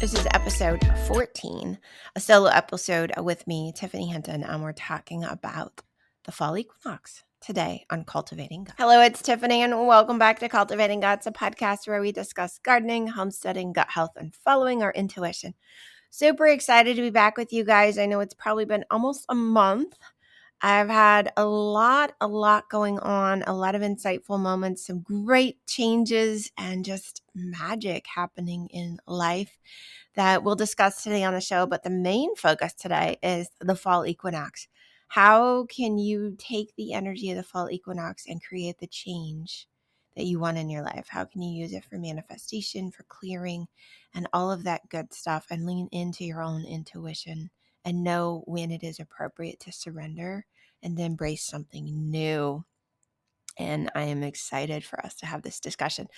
This is episode 14, a solo episode with me, Tiffany Hinton, and we're talking about the fall equinox today on Cultivating Gut. Hello, it's Tiffany, and welcome back to Cultivating Guts, a podcast where we discuss gardening, homesteading, gut health, and following our intuition. Super excited to be back with you guys. I know it's probably been almost a month. I've had a lot going on, a lot of insightful moments, some great changes, and just magic happening in life that we'll discuss today on the show. But the main focus today is the fall equinox. How can you take the energy of the fall equinox and create the change that you want in your life? How can you use it for manifestation, for clearing, and all of that good stuff, and lean into your own intuition and know when it is appropriate to surrender and embrace something new? And I am excited for us to have this discussion.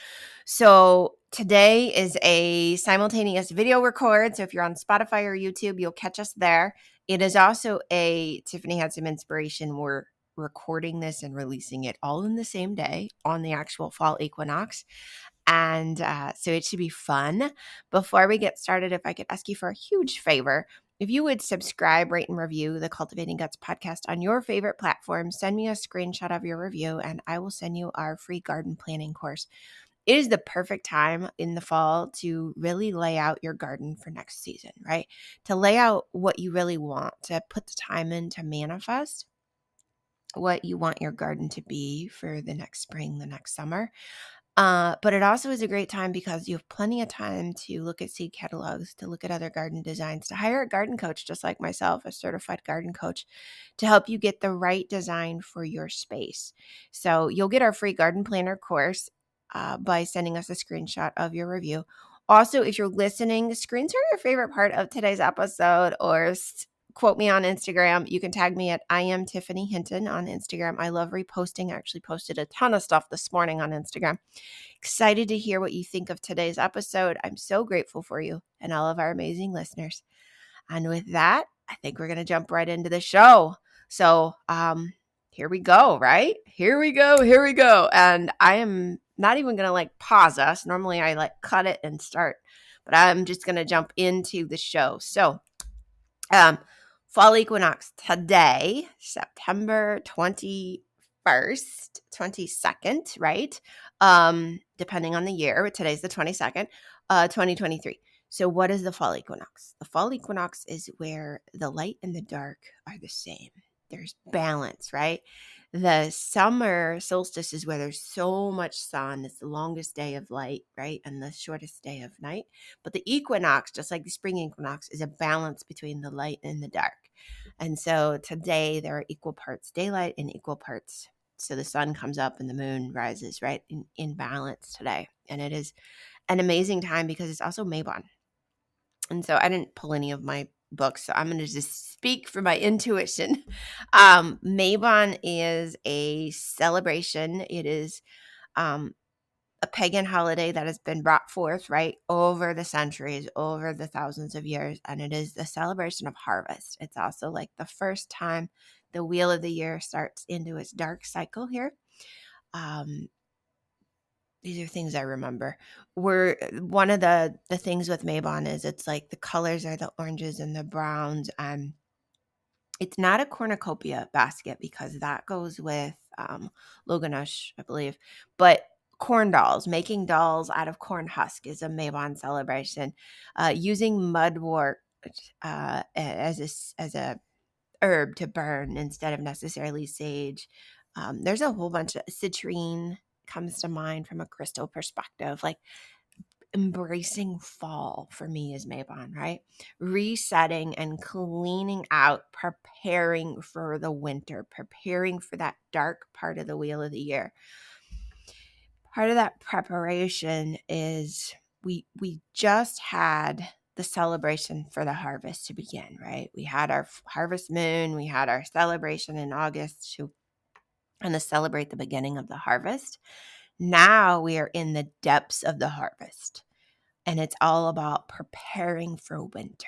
So today is a simultaneous video record. So if you're on Spotify or YouTube, you'll catch us there. It is also Tiffany had some inspiration. We're recording this and releasing it all in the same day on the actual fall equinox. And so it should be fun. Before we get started, if I could ask you for a huge favor, if you would subscribe, rate, and review the Cultivating Guts podcast on your favorite platform, send me a screenshot of your review, and I will send you our free garden planning course. It is the perfect time in the fall to really lay out your garden for next season, right? To lay out what you really want, to put the time in to manifest what you want your garden to be for the next spring, the next summer. But it also is a great time because you have plenty of time to look at seed catalogs, to look at other garden designs, to hire a garden coach just like myself, a certified garden coach, to help you get the right design for your space. So you'll get our free garden planner course by sending us a screenshot of your review. Also, if you're listening, screenshot your favorite part of today's episode or quote me on Instagram. You can tag me at I am Tiffany Hinton on Instagram. I love reposting. I actually posted a ton of stuff this morning on Instagram. Excited to hear what you think of today's episode. I'm so grateful for you and all of our amazing listeners. And with that, I think we're going to jump right into the show. So here we go, right? Here we go. And I am not even going to pause us. Normally I cut it and start, but I'm just going to jump into the show. So fall equinox today, September 21st, 22nd, right? Depending on the year, but today's the 22nd, 2023. So what is the fall equinox? The fall equinox is where the light and the dark are the same. There's balance, right? The summer solstice is where there's so much sun. It's the longest day of light, right? And the shortest day of night. But the equinox, just like the spring equinox, is a balance between the light and the dark. And so today there are equal parts daylight and equal parts. So the sun comes up and the moon rises, right? In balance today. And it is an amazing time because it's also Mabon. And so I didn't pull any of my books, so I'm going to just speak from my intuition. Mabon is a celebration. It is a pagan holiday that has been brought forth, right, over the centuries, over the thousands of years, and it is the celebration of harvest. It's also like the first time the wheel of the year starts into its dark cycle here. These are things I remember. One of the things with Mabon is it's like the colors are the oranges and the browns. And it's not a cornucopia basket because that goes with Loganosh, I believe. But corn dolls, making dolls out of corn husk is a Mabon celebration. Using mudwort as a herb to burn instead of necessarily sage. There's a whole bunch of citrine comes to mind from a crystal perspective. Like embracing fall for me is Mabon, right? Resetting and cleaning out, preparing for the winter, preparing for that dark part of the wheel of the year. Part of that preparation is we just had the celebration for the harvest to begin, right? We had our harvest moon, we had our celebration in August to celebrate the beginning of the harvest. Now we are in the depths of the harvest, and it's all about preparing for winter.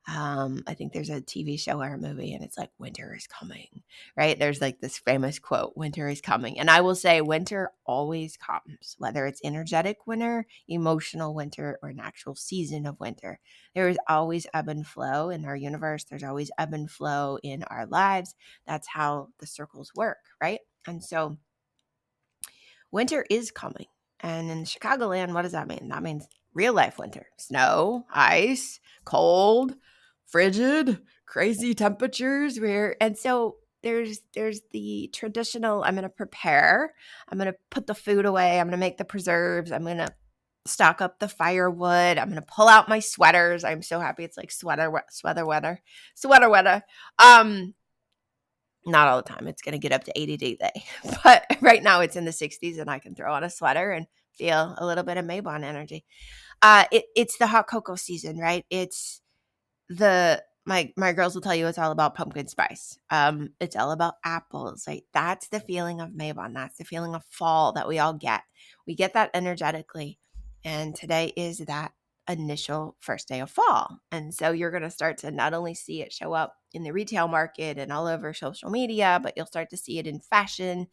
I think there's a TV show or a movie, and it's like, winter is coming, right? There's like this famous quote, winter is coming. And I will say winter always comes, whether it's energetic winter, emotional winter, or an actual season of winter. There is always ebb and flow in our universe. There's always ebb and flow in our lives. That's how the circles work, right? And so winter is coming. And in Chicagoland, what does that mean? That means real life winter. Snow, ice, cold, frigid, crazy temperatures. And so there's the traditional, I'm going to prepare. I'm going to put the food away. I'm going to make the preserves. I'm going to stock up the firewood. I'm going to pull out my sweaters. I'm so happy it's like sweater weather. Not all the time. It's going to get up to 80 today. But right now it's in the 60s and I can throw on a sweater and feel a little bit of Mabon energy. It's the hot cocoa season, right? It's my girls will tell you it's all about pumpkin spice. It's all about apples. Like that's the feeling of Mabon. That's the feeling of fall that we all get. We get that energetically. And today is that initial first day of fall. And so you're going to start to not only see it show up in the retail market and all over social media, but you'll start to see it in fashion.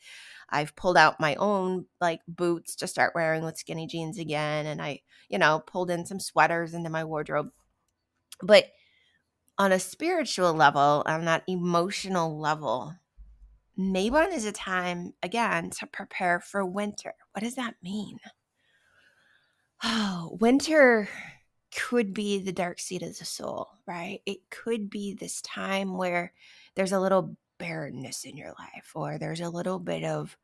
I've pulled out my own like boots to start wearing with skinny jeans again. And I, pulled in some sweaters into my wardrobe. But on a spiritual level, on that emotional level, Mabon is a time, again, to prepare for winter. What does that mean? Oh, winter could be the dark seat of the soul, right? It could be this time where there's a little barrenness in your life, or there's a little bit of,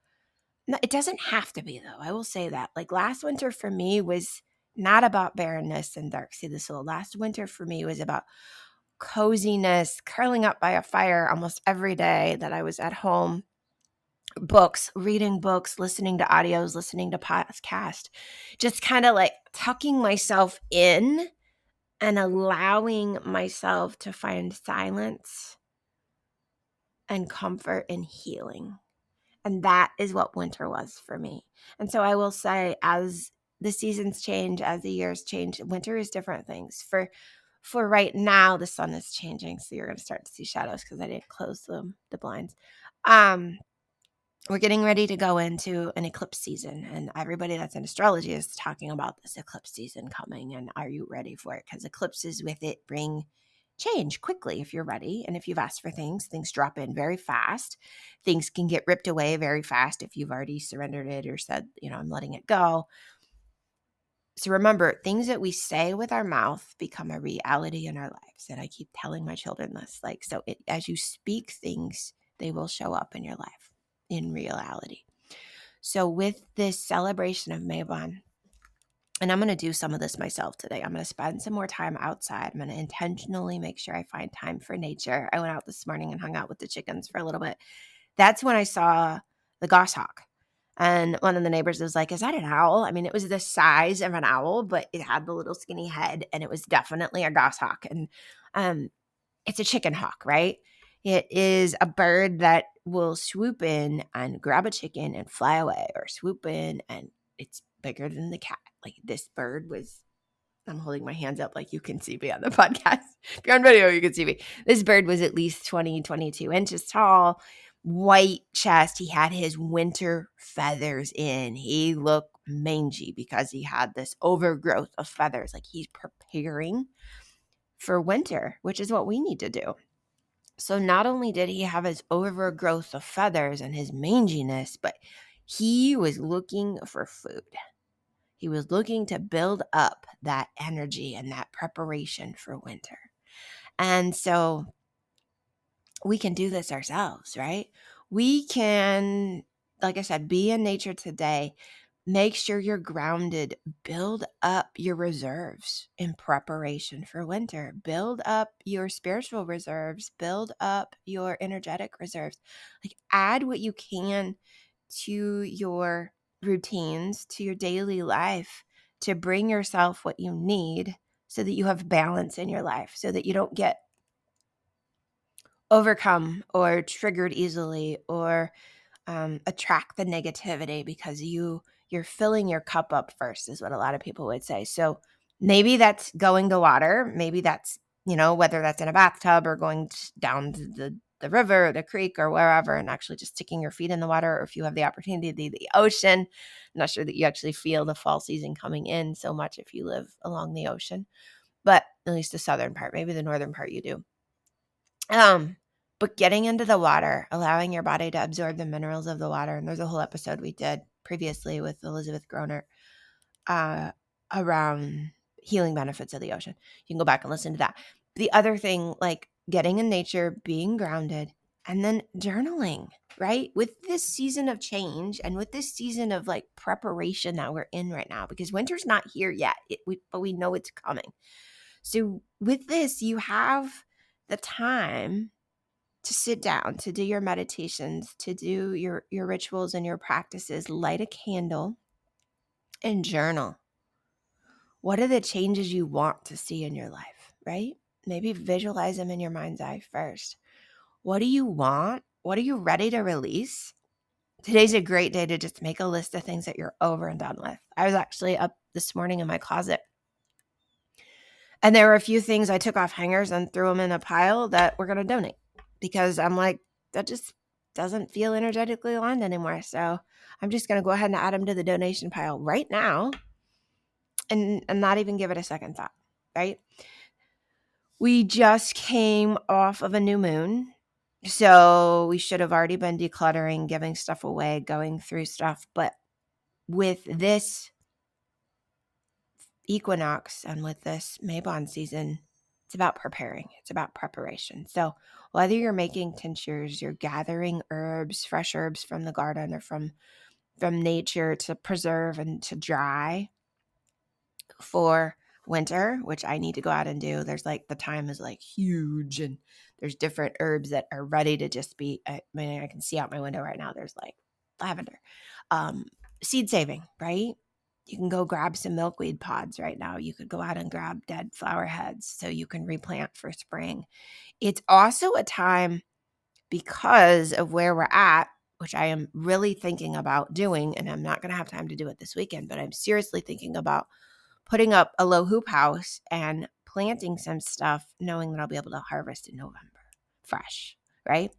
no, it doesn't have to be though. I will say that. Like last winter for me was not about barrenness and dark seat of the soul. Last winter for me was about coziness, curling up by a fire almost every day that I was at home, reading books, listening to audios, listening to podcasts, just kind of like tucking myself in and allowing myself to find silence and comfort and healing. And that is what winter was for me. And so I will say, as the seasons change, as the years change, winter is different things. For right now, the sun is changing, so you're going to start to see shadows because I didn't close the blinds. We're getting ready to go into an eclipse season, and everybody that's in astrology is talking about this eclipse season coming, and are you ready for it? Because eclipses with it bring change quickly if you're ready, and if you've asked for things drop in very fast. Things can get ripped away very fast if you've already surrendered it or said, I'm letting it go. So remember, things that we say with our mouth become a reality in our lives, and I keep telling my children this. As you speak things, they will show up in your life in reality. So with this celebration of Mabon, and I'm going to do some of this myself today. I'm going to spend some more time outside. I'm going to intentionally make sure I find time for nature. I went out this morning and hung out with the chickens for a little bit. That's when I saw the goshawk. And one of the neighbors was like, is that an owl? I mean, it was the size of an owl, but it had the little skinny head, and it was definitely a goshawk. And it's a chicken hawk, right? It is a bird that will swoop in and grab a chicken and fly away, or swoop in and it's bigger than the cat. Like this bird was, I'm holding my hands up like you can see me on the podcast. If you're on video, you can see me. This bird was at least 20, 22 inches tall, white chest. He had his winter feathers in. He looked mangy because he had this overgrowth of feathers. Like he's preparing for winter, which is what we need to do. So not only did he have his overgrowth of feathers and his manginess, but he was looking for food. He was looking to build up that energy and that preparation for winter. And so we can do this ourselves, right? We can, like I said, be in nature today. Make sure you're grounded. Build up your reserves in preparation for winter. Build up your spiritual reserves. Build up your energetic reserves. Like add what you can to your routines, to your daily life to bring yourself what you need so that you have balance in your life, so that you don't get overcome or triggered easily or attract the negativity because you're filling your cup up first is what a lot of people would say. So maybe that's going to water. Maybe that's whether that's in a bathtub or going down to the river or the creek or wherever and actually just sticking your feet in the water, or if you have the opportunity to the ocean. I'm not sure that you actually feel the fall season coming in so much if you live along the ocean, but at least the southern part, maybe the northern part you do. But getting into the water, allowing your body to absorb the minerals of the water. And there's a whole episode we did previously with Elizabeth Groner around healing benefits of the ocean. You can go back and listen to that. The other thing, like getting in nature, being grounded, and then journaling, right? With this season of change and with this season of like preparation that we're in right now, because winter's not here yet, but we know it's coming. So with this, you have the time to sit down, to do your meditations, to do your rituals and your practices, light a candle and journal. What are the changes you want to see in your life, right? Maybe visualize them in your mind's eye first. What do you want? What are you ready to release? Today's a great day to just make a list of things that you're over and done with. I was actually up this morning in my closet, and there were a few things I took off hangers and threw them in a pile that we're going to donate, because I'm like, that just doesn't feel energetically aligned anymore. So I'm just going to go ahead and add them to the donation pile right now and not even give it a second thought, right? We just came off of a new moon. So we should have already been decluttering, giving stuff away, going through stuff. But with this equinox and with this Mabon season, it's about preparing. It's about preparation. So whether you're making tinctures, you're gathering herbs, fresh herbs from the garden or from nature to preserve and to dry for winter, which I need to go out and do. There's like the time is like huge, and there's different herbs that are ready to just be, I mean, I can see out my window right now. There's like lavender, seed saving, right? You can go grab some milkweed pods right now. You could go out and grab dead flower heads so you can replant for spring. It's also a time, because of where we're at, which I am really thinking about doing, and I'm not going to have time to do it this weekend, but I'm seriously thinking about putting up a low hoop house and planting some stuff, knowing that I'll be able to harvest in November fresh, right?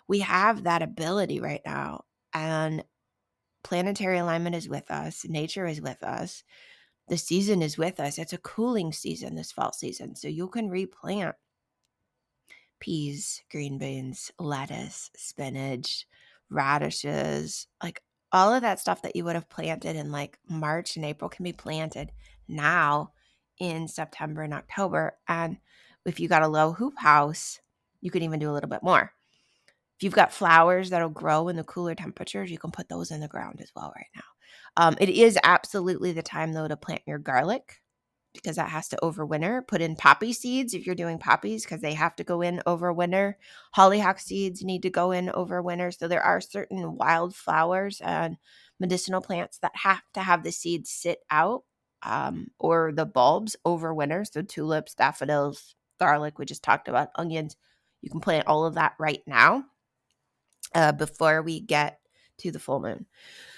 We have that ability right now, and planetary alignment is with us. Nature is with us. The season is with us. It's a cooling season, this fall season. So you can replant peas, green beans, lettuce, spinach, radishes, like all of that stuff that you would have planted in like March and April can be planted now in September and October. And if you got a low hoop house, you can even do a little bit more. If you've got flowers that'll grow in the cooler temperatures, you can put those in the ground as well right now. It is absolutely the time, though, to plant your garlic, because that has to overwinter. Put in poppy seeds if you're doing poppies, because they have to go in over winter. Hollyhock seeds need to go in over winter. So there are certain wildflowers and medicinal plants that have to have the seeds sit out, or the bulbs over winter. So tulips, daffodils, garlic, we just talked about, onions. You can plant all of that right now before we get to the full moon.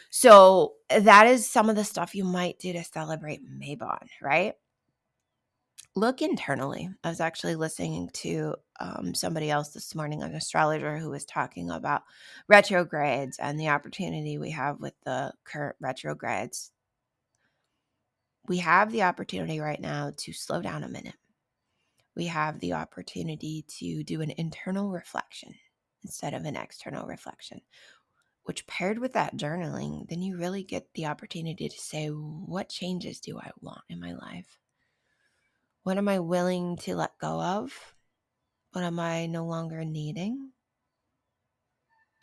So that is some of the stuff you might do to celebrate Mabon, right? Look internally. I was actually listening to somebody else this morning, an astrologer, who was talking about retrogrades and the opportunity we have with the current retrogrades. We have the opportunity right now to slow down a minute. We have the opportunity to do an internal reflection instead of an external reflection, which, paired with that journaling, then you really get the opportunity to say, what changes do I want in my life? What am I willing to let go of? What am I no longer needing?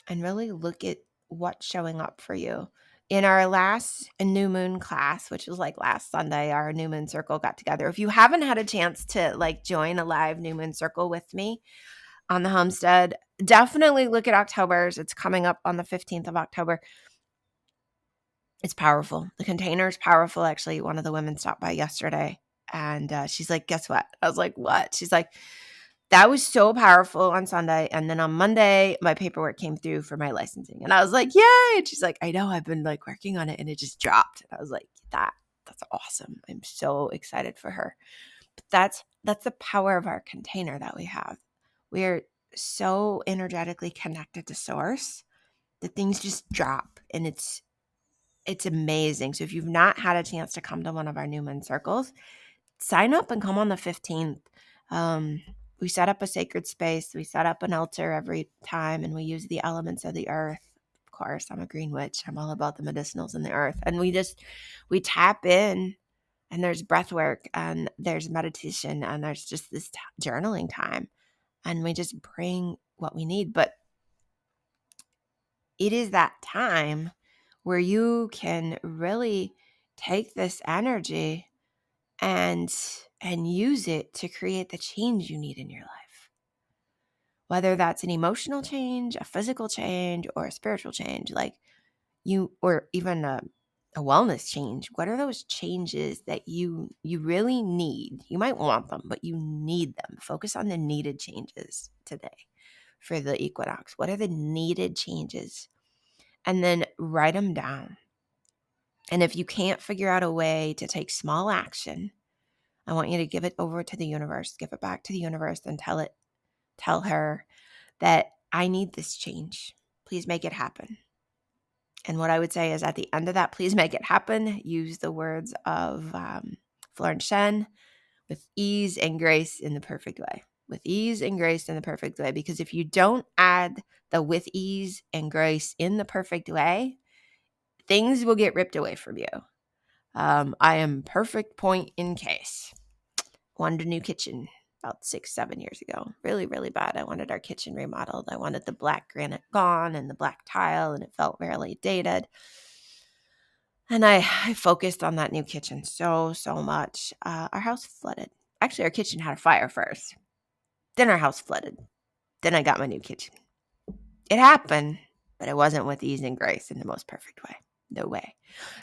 And really look at what's showing up for you. In our last new moon class, which was like last Sunday, our new moon circle got together. If you haven't had a chance to like join a live new moon circle with me on the homestead, definitely look at October's. It's coming up on the 15th of October. It's powerful. The container is powerful. Actually, one of the women stopped by yesterday, and she's like, guess what? I was like, what? She's like, that was so powerful on Sunday. And then on Monday, my paperwork came through for my licensing. And I was like, yay. And she's like, I know, I've been like working on it and it just dropped. And I was like, that's awesome. I'm so excited for her. That's the power of our container that we have. We're so energetically connected to source that things just drop, and it's amazing. So if you've not had a chance to come to one of our new moon circles, sign up and come on the 15th. We set up a sacred space. We set up an altar every time, and we use the elements of the earth. Of course, I'm a green witch. I'm all about the medicinals in the earth. And we tap in, and there's breath work, and there's meditation, and there's just this journaling time. And we just bring what we need. But it is that time where you can really take this energy and use it to create the change you need in your life. Whether that's an emotional change, a physical change, or a spiritual change, or even a wellness change. What are those changes that you really need? You might want them, but you need them. Focus on the needed changes today for the equinox. What are the needed changes? And then write them down. And if you can't figure out a way to take small action, I want you to give it over to the universe, give it back to the universe, and tell her that I need this change. Please make it happen. And what I would say is at the end of that, please make it happen. Use the words of Florence Shen, with ease and grace in the perfect way. With ease and grace in the perfect way. Because if you don't add the with ease and grace in the perfect way, things will get ripped away from you. I am perfect point in case. Wanted a new kitchen about 6-7 years ago. Really, really bad. I wanted our kitchen remodeled. I wanted the black granite gone and the black tile, and it felt really dated. And I focused on that new kitchen so much. Our house flooded. Actually, our kitchen had a fire first. Then our house flooded. Then I got my new kitchen. It happened, but it wasn't with ease and grace in the most perfect way. No way.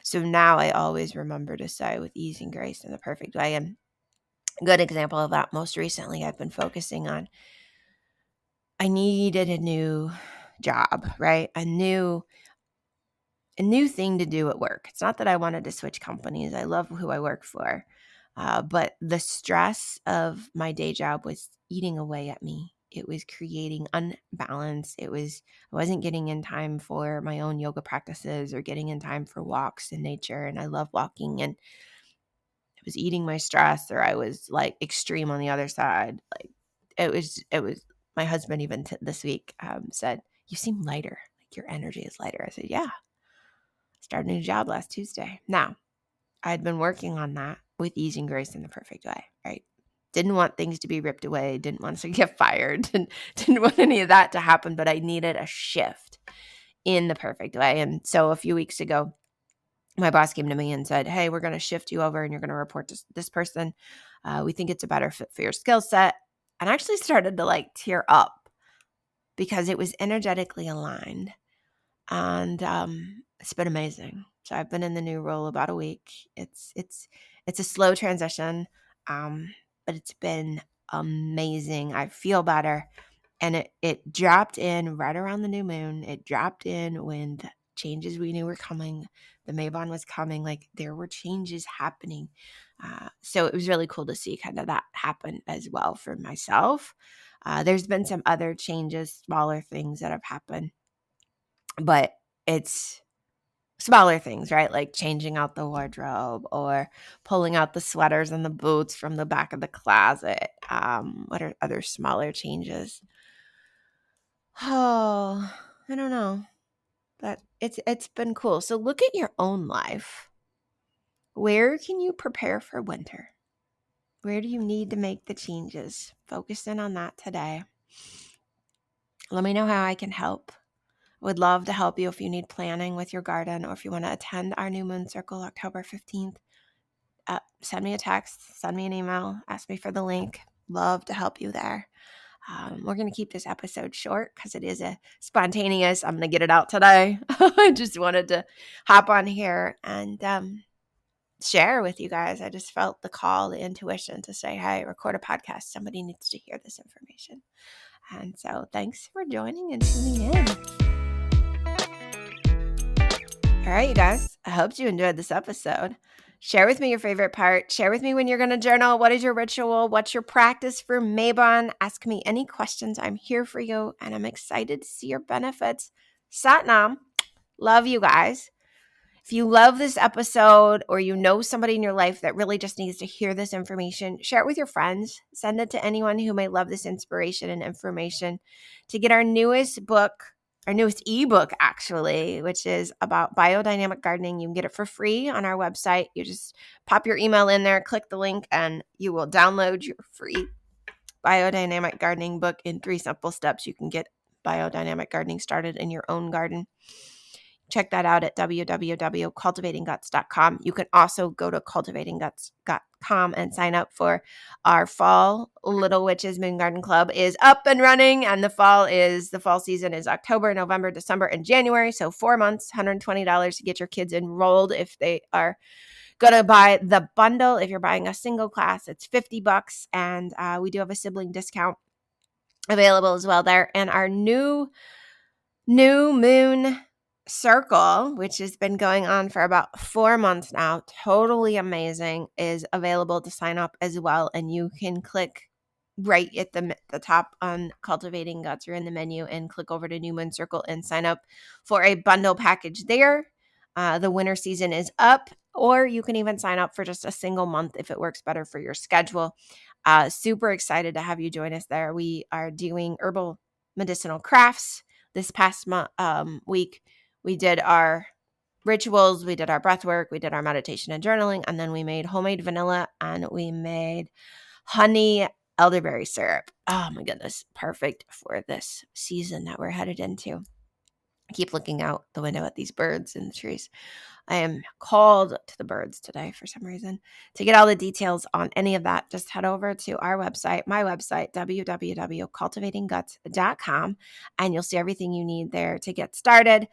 So now I always remember to say with ease and grace in the perfect way. And a good example of that, most recently, I've been focusing on, I needed a new job, right? A new thing to do at work. It's not that I wanted to switch companies. I love who I work for. But the stress of my day job was eating away at me. It was creating unbalance. I wasn't getting in time for my own yoga practices or getting in time for walks in nature. And I love walking, and it was eating my stress, or I was like extreme on the other side. Like it was, my husband even this week said, "You seem lighter. Like your energy is lighter." I said, "Yeah. Started a new job last Tuesday." Now, I had been working on that with ease and grace in the perfect way, right? Didn't want things to be ripped away. Didn't want us to get fired. Didn't want any of that to happen, but I needed a shift in the perfect way. And so a few weeks ago, my boss came to me and said, "Hey, we're going to shift you over and you're going to report to this person. We think it's a better fit for your skill set." And I actually started to tear up because it was energetically aligned. And it's been amazing. So I've been in the new role about a week. It's a slow transition, but it's been amazing. I feel better. And it dropped in right around the new moon. It dropped in when the changes we knew were coming. The Mabon was coming. There were changes happening. So it was really cool to see kind of that happen as well for myself. There's been some other changes, smaller things that have happened. But it's smaller things, right? Like changing out the wardrobe or pulling out the sweaters and the boots from the back of the closet. What are other smaller changes? Oh, I don't know. But it's been cool. So look at your own life. Where can you prepare for winter? Where do you need to make the changes? Focus in on that today. Let me know how I can help. Would love to help you if you need planning with your garden, or if you want to attend our new moon circle October 15th. Send me a text, send me an email, ask me for the link. Love to help you there. We're going to keep this episode short because it is a spontaneous. I'm going to get it out today. I just wanted to hop on here and share with you guys. I just felt the call, the intuition to say, hey, record a podcast. Somebody needs to hear this information. And so thanks for joining and tuning in. All right, you guys, I hope you enjoyed this episode. Share with me your favorite part. Share with me when you're going to journal. What is your ritual? What's your practice for Mabon? Ask me any questions. I'm here for you, and I'm excited to see your benefits. Satnam. Love you guys. If you love this episode or you know somebody in your life that really just needs to hear this information, share it with your friends. Send it to anyone who may love this inspiration and information. To get our newest ebook actually, which is about biodynamic gardening, you can get it for free on our website. You just pop your email in there, click the link, and you will download your free biodynamic gardening book in 3 simple steps. You can get biodynamic gardening started in your own garden. Check that out at www.cultivatingguts.com. You can also go to cultivatingguts.com and sign up for our fall Little Witches Moon Garden Club is up and running, and the fall season is October, November, December, and January. So 4 months, $120 to get your kids enrolled if they are going to buy the bundle. If you're buying a single class, it's $50, and we do have a sibling discount available as well there. And our new moon circle, which has been going on for about 4 months now, totally amazing, is available to sign up as well. And you can click right at the top on Cultivating Guts or in the menu and click over to New Moon Circle and sign up for a bundle package there. The winter season is up, or you can even sign up for just a single month if it works better for your schedule. Super excited to have you join us there. We are doing herbal medicinal crafts. This past week, we did our rituals, we did our breath work, we did our meditation and journaling, and then we made homemade vanilla and we made honey elderberry syrup. Oh my goodness, perfect for this season that we're headed into. I keep looking out the window at these birds in the trees. I am called to the birds today for some reason. To get all the details on any of that, just head over to our website, my website, www.cultivatingguts.com, and you'll see everything you need there to get started,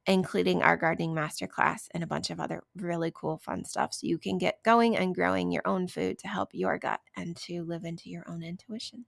including our gardening masterclass and a bunch of other really cool fun stuff so you can get going and growing your own food to help your gut and to live into your own intuition.